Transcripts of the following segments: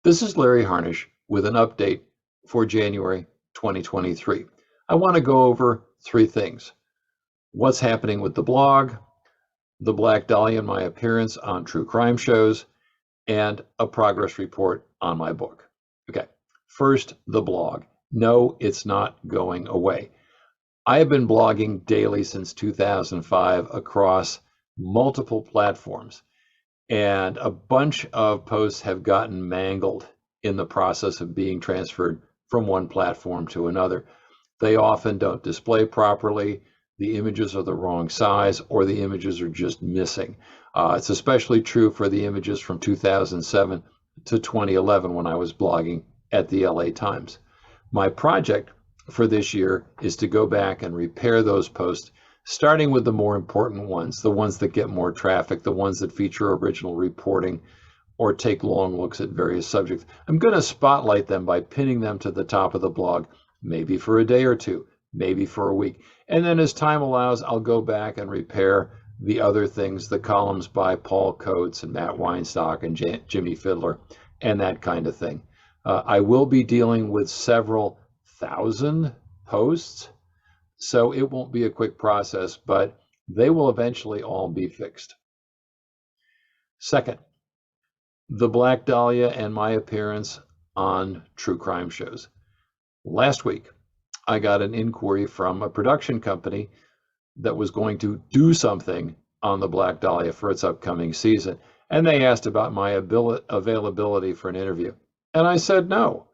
This is Larry Harnisch with an update for January 2023. I want to go over three things: what's happening with the blog, the Black Dahlia and my appearance on true crime shows, and a progress report on my book. Okay, first, the blog. No, it's not going away. I have been blogging daily since 2005 across multiple platforms, and a bunch of posts have gotten mangled in the process of being transferred from one platform to another. They often don't display properly, the images are the wrong size, or the images are just missing. It's especially true for the images from 2007 to 2011 when I was blogging at the LA Times. My project for this year is to go back and repair those posts, starting with the more important ones, the ones that get more traffic, the ones that feature original reporting or take long looks at various subjects. I'm going to spotlight them by pinning them to the top of the blog, maybe for a day or two, maybe for a week. And then as time allows, I'll go back and repair the other things, the columns by Paul Coates and Matt Weinstock and Jimmy Fiddler and that kind of thing. I will be dealing with several thousand posts, so it won't be a quick process, but they will eventually all be fixed. Second, the Black Dahlia and my appearance on true crime shows. Last week, I got an inquiry from a production company that was going to do something on the Black Dahlia for its upcoming season, and they asked about my availability for an interview. And I said no.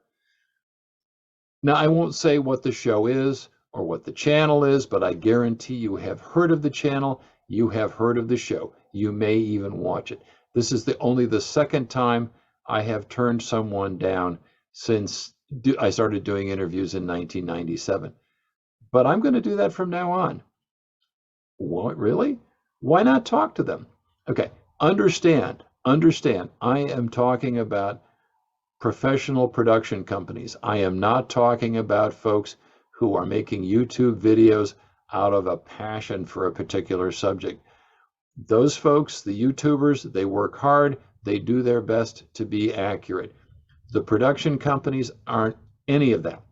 Now, I won't say what the show is or what the channel is, but I guarantee you have heard of the channel, you have heard of the show, you may even watch it. This is only the second time I have turned someone down since I started doing interviews in 1997. But I'm going to do that from now on. What, really? Why not talk to them? Okay, understand, I am talking about professional production companies. I am not talking about folks who are making YouTube videos out of a passion for a particular subject. Those folks, the YouTubers, they work hard, they do their best to be accurate. The production companies aren't any of that.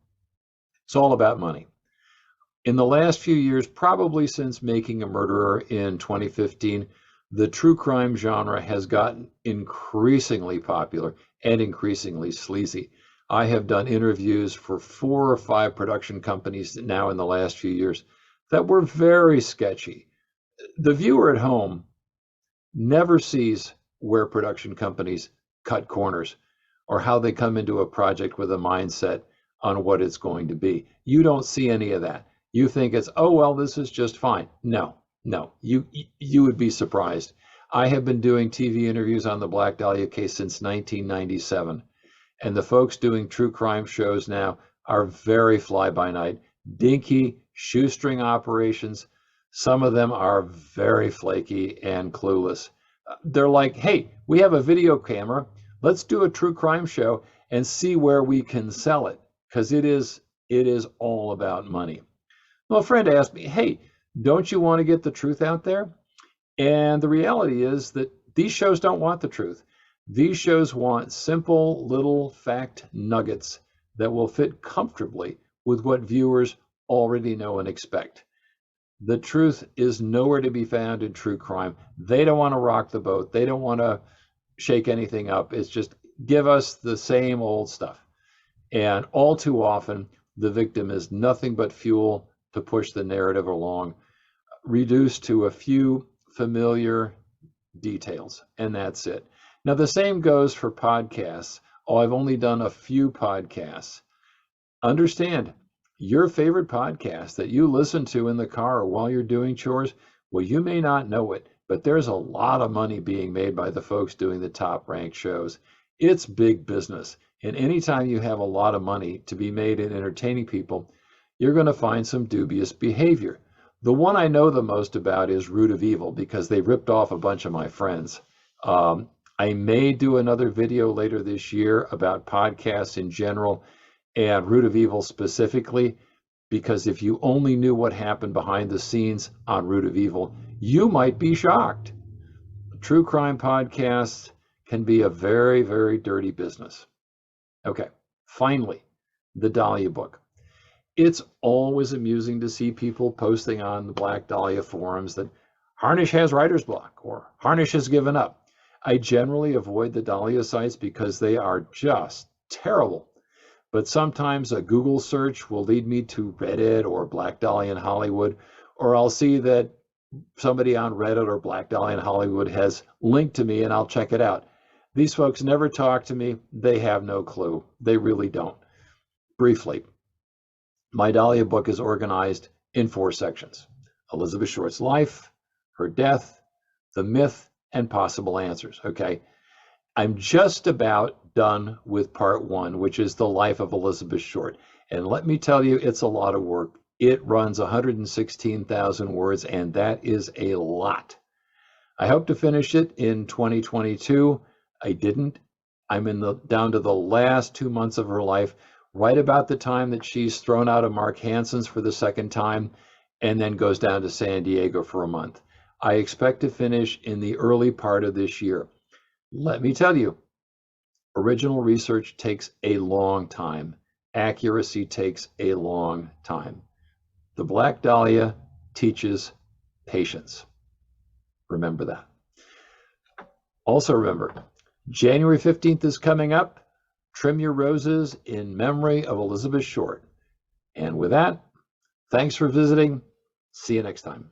It's all about money. In the last few years, probably since Making a Murderer in 2015, the true crime genre has gotten increasingly popular and increasingly sleazy. I have done interviews for 4 or 5 production companies now in the last few years that were very sketchy. The viewer at home never sees where production companies cut corners or how they come into a project with a mindset on what it's going to be. You don't see any of that. You think it's, oh, well, this is just fine. No, you would be surprised. I have been doing TV interviews on the Black Dahlia case since 1997, and the folks doing true crime shows now are very fly-by-night, dinky, shoestring operations. Some of them are very flaky and clueless. They're like, hey, we have a video camera. Let's do a true crime show and see where we can sell it, because it is all about money. Well, a friend asked me, hey, don't you want to get the truth out there? And the reality is that these shows don't want the truth. These shows want simple little fact nuggets that will fit comfortably with what viewers already know and expect. The truth is nowhere to be found in true crime. They don't want to rock the boat. They don't want to shake anything up. It's just give us the same old stuff. And all too often, the victim is nothing but fuel to push the narrative along, reduced to a few familiar details, and that's it. Now, the same goes for podcasts. Oh, I've only done a few podcasts. Understand, your favorite podcast that you listen to in the car or while you're doing chores, well, you may not know it, but there's a lot of money being made by the folks doing the top ranked shows. It's big business. And anytime you have a lot of money to be made in entertaining people, you're going to find some dubious behavior. The one I know the most about is Root of Evil, because they ripped off a bunch of my friends. I may do another video later this year about podcasts in general and Root of Evil specifically, because if you only knew what happened behind the scenes on Root of Evil, you might be shocked. True crime podcasts can be a very, very dirty business. Okay, finally, the Dahlia book. It's always amusing to see people posting on the Black Dahlia forums that Harnisch has writer's block or Harnisch has given up. I generally avoid the Dahlia sites because they are just terrible. But sometimes a Google search will lead me to Reddit or Black Dahlia in Hollywood, or I'll see that somebody on Reddit or Black Dahlia in Hollywood has linked to me and I'll check it out. These folks never talk to me. They have no clue. They really don't. Briefly, my Dahlia book is organized in 4 sections: Elizabeth Short's life, her death, the myth, and possible answers. Okay. I'm just about done with part 1, which is the life of Elizabeth Short. And let me tell you, it's a lot of work. It runs 116,000 words, and that is a lot. I hope to finish it in 2022. I didn't. I'm down to the last 2 months of her life, right about the time that she's thrown out of Mark Hansen's for the second time, and then goes down to San Diego for a month. I expect to finish in the early part of this year. Let me tell you, original research takes a long time. Accuracy takes a long time. The Black Dahlia teaches patience. Remember that. Also remember, January 15th is coming up. Trim your roses in memory of Elizabeth Short. And with that, thanks for visiting. See you next time.